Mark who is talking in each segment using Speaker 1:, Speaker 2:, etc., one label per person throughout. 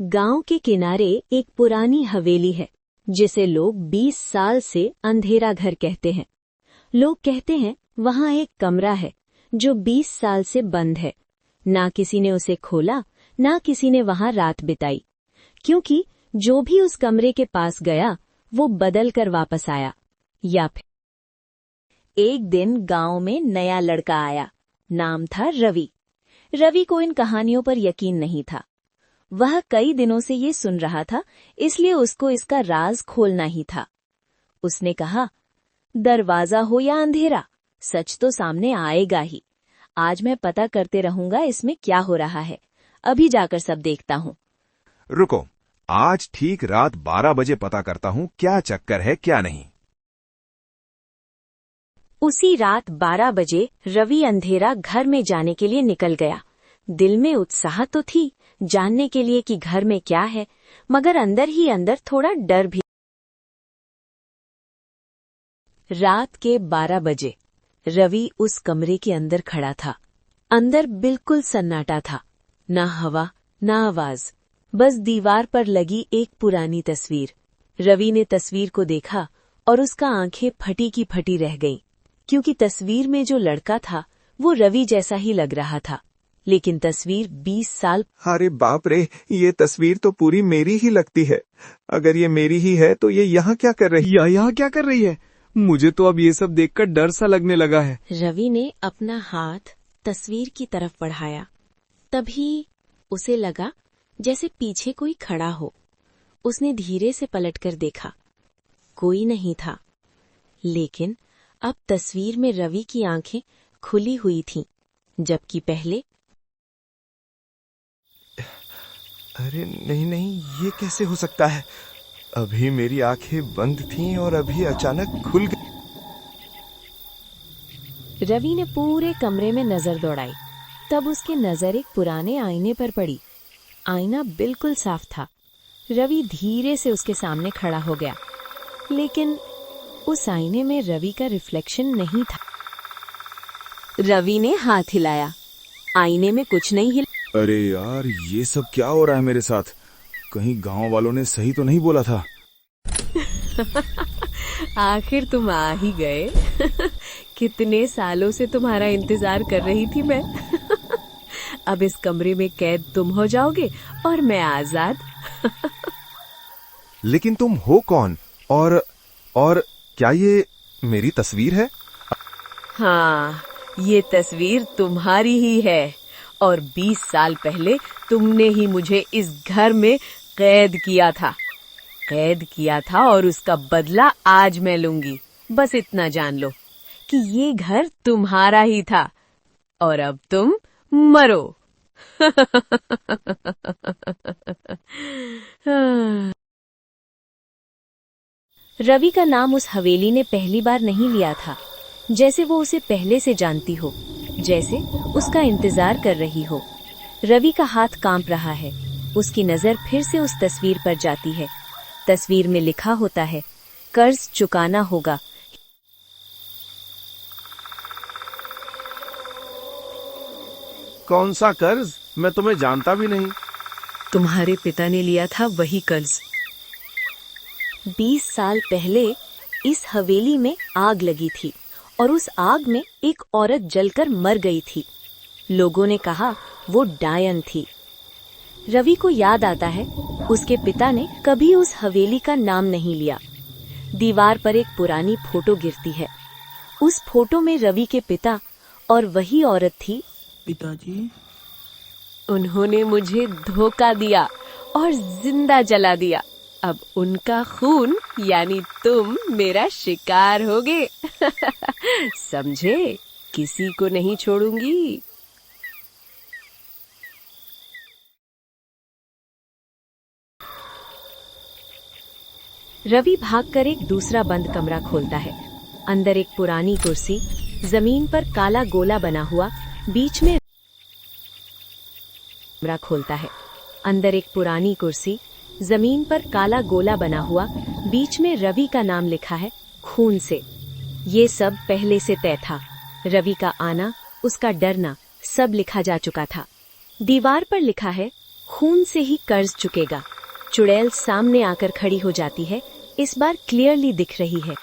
Speaker 1: गांव के किनारे एक पुरानी हवेली है जिसे लोग 20 साल से अंधेरा घर कहते हैं। लोग कहते हैं वहां एक कमरा है जो 20 साल से बंद है। ना किसी ने उसे खोला, ना किसी ने वहां रात बिताई, क्योंकि जो भी उस कमरे के पास गया वो बदल कर वापस आया। या फिर एक दिन गांव में नया लड़का आया। नाम था रवि। रवि को इन कहानियों पर यकीन नहीं था। वह कई दिनों से ये सुन रहा था, इसलिए उसको इसका राज खोलना ही था। उसने कहा, दरवाजा हो या अंधेरा, सच तो सामने आएगा ही। आज मैं पता करते रहूंगा इसमें क्या हो रहा है। अभी जाकर सब देखता हूँ।
Speaker 2: रुको, आज ठीक रात 12 बजे पता करता हूँ क्या चक्कर है क्या नहीं।
Speaker 1: उसी रात 12 बजे रवि अंधेरा घर में जाने के लिए निकल गया। दिल में उत्साह तो थी जानने के लिए कि घर में क्या है, मगर अंदर ही अंदर थोड़ा डर भी। रात के 12 बजे रवि उस कमरे के अंदर खड़ा था। अंदर बिल्कुल सन्नाटा था, ना हवा ना आवाज, बस दीवार पर लगी एक पुरानी तस्वीर। रवि ने तस्वीर को देखा और उसका आंखें फटी की फटी रह गईं, क्योंकि तस्वीर में जो लड़का था वो रवि जैसा ही लग रहा था, लेकिन तस्वीर 20 साल।
Speaker 3: अरे बाप रे, ये तस्वीर तो पूरी मेरी ही लगती है। अगर ये मेरी ही है तो ये यहाँ क्या कर रही है?
Speaker 4: यहाँ क्या कर रही है? मुझे तो अब ये सब देखकर डर सा लगने लगा है।
Speaker 1: रवि ने अपना हाथ तस्वीर की तरफ बढ़ाया। तभी उसे लगा जैसे पीछे कोई खड़ा हो। उसने धीरे से पलटकर देखा, कोई नहीं था, लेकिन अब तस्वीर में रवि की आंखें खुली हुई थीं, जबकि पहले।
Speaker 3: अरे नहीं नहीं, ये कैसे हो सकता है? अभी मेरी आंखें बंद थीं और अभी अचानक खुल गई।
Speaker 1: रवि ने पूरे कमरे में नजर दौड़ाई। तब उसकी नजर एक पुराने आईने पर पड़ी। आईना बिल्कुल साफ था। रवि धीरे से उसके सामने खड़ा हो गया, लेकिन उस आईने में रवि का रिफ्लेक्शन नहीं था। रवि ने हाथ हिलाया, आईने में कुछ नहीं हिला।
Speaker 2: अरे यार, ये सब क्या हो रहा है मेरे साथ? कहीं गांव वालों ने सही तो नहीं बोला था?
Speaker 1: आखिर तुम आ ही गए। कितने सालों से तुम्हारा इंतजार कर रही थी मैं। अब इस कमरे में कैद तुम हो जाओगे और मैं आजाद।
Speaker 3: लेकिन तुम हो कौन? और क्या ये मेरी तस्वीर है?
Speaker 1: हाँ, ये तस्वीर तुम्हारी ही है और 20 साल पहले तुमने ही मुझे इस घर में कैद किया था और उसका बदला आज मैं लूंगी। बस इतना जान लो कि ये घर तुम्हारा ही था और अब तुम मरो। रवि का नाम उस हवेली ने पहली बार नहीं लिया था, जैसे वो उसे पहले से जानती हो, जैसे उसका इंतजार कर रही हो। रवि का हाथ कांप रहा है। उसकी नजर फिर से उस तस्वीर पर जाती है। तस्वीर में लिखा होता है, कर्ज चुकाना होगा।
Speaker 4: कौन सा कर्ज? मैं तुम्हें जानता भी नहीं।
Speaker 1: तुम्हारे पिता ने लिया था वही कर्ज। 20 साल पहले इस हवेली में आग लगी थी और उस आग में एक औरत जलकर मर गई थी। लोगों ने कहा वो डायन थी। रवि को याद आता है, उसके पिता ने कभी उस हवेली का नाम नहीं लिया। दीवार पर एक पुरानी फोटो गिरती है। उस फोटो में रवि के पिता और वही औरत थी।
Speaker 4: पिताजी,
Speaker 1: उन्होंने मुझे धोखा दिया और जिंदा जला दिया। अब उनका खून यानी तुम मेरा शिकार होगे। समझे? किसी को नहीं छोड़ूंगी। रवि भागकर एक दूसरा बंद कमरा खोलता है। अंदर एक पुरानी कुर्सी, जमीन पर काला गोला बना हुआ, बीच में कमरा खोलता है। अंदर एक पुरानी कुर्सी, जमीन पर काला गोला बना हुआ, बीच में रवि का नाम लिखा है खून से। ये सब पहले से तय था। रवि का आना, उसका डरना, सब लिखा जा चुका था। दीवार पर लिखा है, खून से ही कर्ज चुकेगा। चुड़ैल सामने आकर खड़ी हो जाती है, इस बार क्लियरली दिख रही है।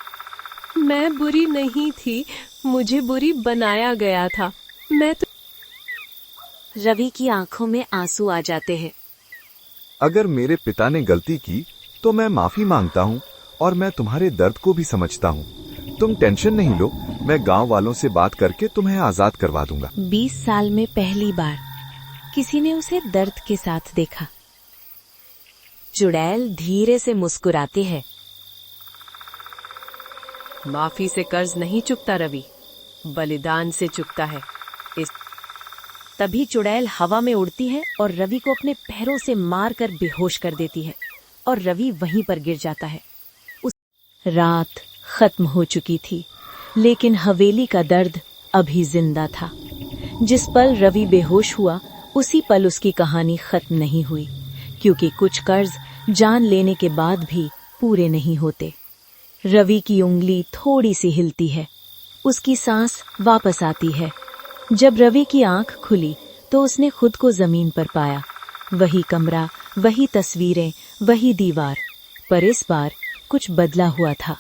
Speaker 5: मैं बुरी नहीं थी, मुझे बुरी बनाया गया था। मैं तो
Speaker 1: रवि की आंखों में आंसू आ जाते हैं।
Speaker 3: अगर मेरे पिता ने गलती की तो मैं माफी मांगता हूँ और मैं तुम्हारे दर्द को भी समझता हूँ। तुम टेंशन नहीं लो, मैं गांव वालों से बात करके तुम्हें आजाद करवा दूंगा।
Speaker 1: 20 साल में पहली बार किसी ने उसे दर्द के साथ देखा। चुड़ैल धीरे से मुस्कुराती है।
Speaker 5: माफी से कर्ज नहीं चुकता रवि, बलिदान से चुकता है।
Speaker 1: तभी चुड़ैल हवा में उड़ती है और रवि को अपने पैरों से मार कर बेहोश कर देती है और रवि वहीं पर गिर जाता है। रात खत्म हो चुकी थी, लेकिन हवेली का दर्द अभी जिंदा था। जिस पल रवि बेहोश हुआ, उसी पल उसकी कहानी खत्म नहीं हुई, क्योंकि कुछ कर्ज जान लेने के बाद भी पूरे नहीं होते। रवि की उंगली थोड़ी सी हिलती है, उसकी सांस वापस आती है। जब रवि की आंख खुली तो उसने खुद को जमीन पर पाया। वही कमरा, वही तस्वीरें, वही दीवार, पर इस बार कुछ बदला हुआ था।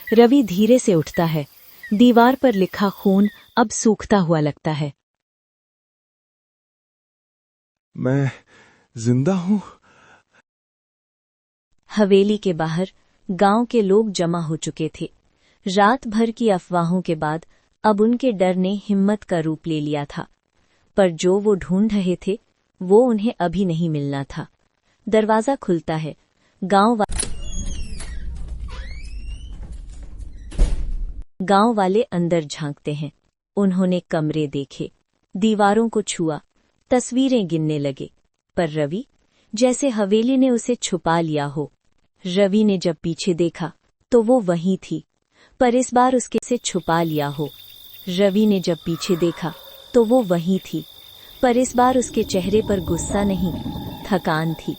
Speaker 1: रवि धीरे से उठता है। दीवार पर लिखा खून अब सूखता हुआ लगता है।
Speaker 3: मैं जिंदा हूँ।
Speaker 1: हवेली के बाहर गांव के लोग जमा हो चुके थे। रात भर की अफवाहों के बाद अब उनके डर ने हिम्मत का रूप ले लिया था, पर जो वो ढूंढ रहे थे वो उन्हें अभी नहीं मिलना था। दरवाजा खुलता है। गांव वाले अंदर झांकते हैं। उन्होंने कमरे देखे, दीवारों को छुआ, तस्वीरें गिनने लगे, पर रवि, जैसे हवेली ने उसे छुपा लिया हो। रवि ने जब पीछे देखा तो वो वहीं थी, पर इस बार उसके से छुपा लिया हो। रवि ने जब पीछे देखा तो वो वहीं थी, पर इस बार उसके चेहरे पर गुस्सा नहीं, थकान थी,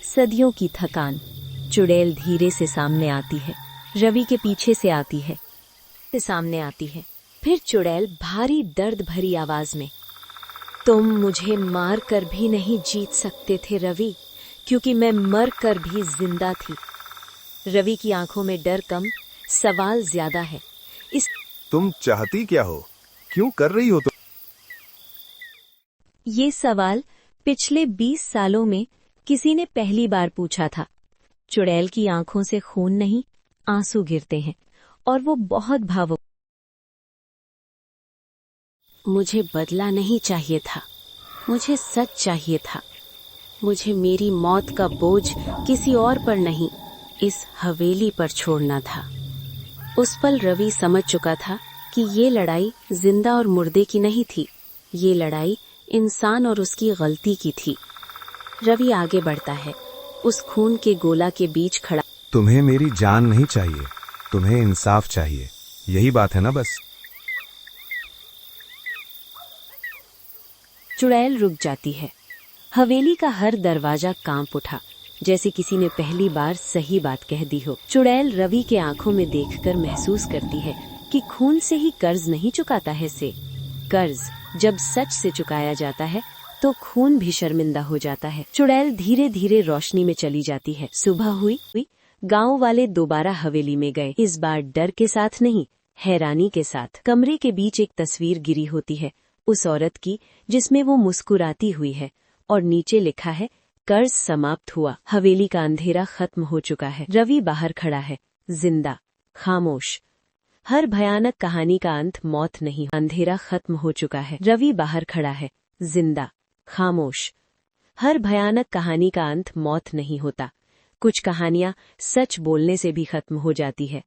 Speaker 1: सदियों की थकान। चुड़ैल धीरे से सामने आती है, रवि के पीछे से आती है, सामने आती है। फिर चुड़ैल भारी दर्द भरी आवाज में, तुम मुझे मार कर भी नहीं जीत सकते थे रवि, क्योंकि मैं मर कर भी जिंदा थी। रवि की आंखों में डर कम, सवाल ज्यादा है।
Speaker 3: तुम चाहती क्या हो? क्यों कर रही हो तुम?
Speaker 1: ये सवाल पिछले 20 सालों में किसी ने पहली बार पूछा था। चुड़ैल की आंखों से खून नहीं, आंसू गिरते हैं और वो बहुत भावुक। मुझे बदला नहीं चाहिए था, मुझे सच चाहिए था। मुझे मेरी मौत का बोझ किसी और पर नहीं, इस हवेली पर छोड़ना था। उस पल रवि समझ चुका था कि ये लड़ाई जिंदा और मुर्दे की नहीं थी, ये लड़ाई इंसान और उसकी गलती की थी। रवि आगे बढ़ता है, उस खून के गोला के बीच खड़ा।
Speaker 2: तुम्हें मेरी जान नहीं चाहिए, तुम्हें इंसाफ चाहिए, यही बात है ना बस।
Speaker 1: चुड़ैल रुक जाती है। हवेली का हर दरवाजा कांप उठा, जैसे किसी ने पहली बार सही बात कह दी हो। चुड़ैल रवि के आंखों में देखकर महसूस करती है कि खून से ही कर्ज नहीं चुकाता है से। कर्ज जब सच से चुकाया जाता है तो खून भी शर्मिंदा हो जाता है। चुड़ैल धीरे धीरे रोशनी में चली जाती है। सुबह हुई। गांव वाले दोबारा हवेली में गए, इस बार डर के साथ नहीं, हैरानी के साथ। कमरे के बीच एक तस्वीर गिरी होती है, उस औरत की जिसमें वो मुस्कुराती हुई है, और नीचे लिखा है, कर्ज समाप्त हुआ। हवेली का अंधेरा खत्म हो चुका है। रवि बाहर खड़ा है, जिंदा, खामोश। हर भयानक कहानी का अंत मौत नहीं, अंधेरा खत्म हो चुका है। रवि बाहर खड़ा है, जिंदा, खामोश। हर भयानक कहानी का अंत मौत नहीं होता। कुछ कहानियां सच बोलने से भी खत्म हो जाती है।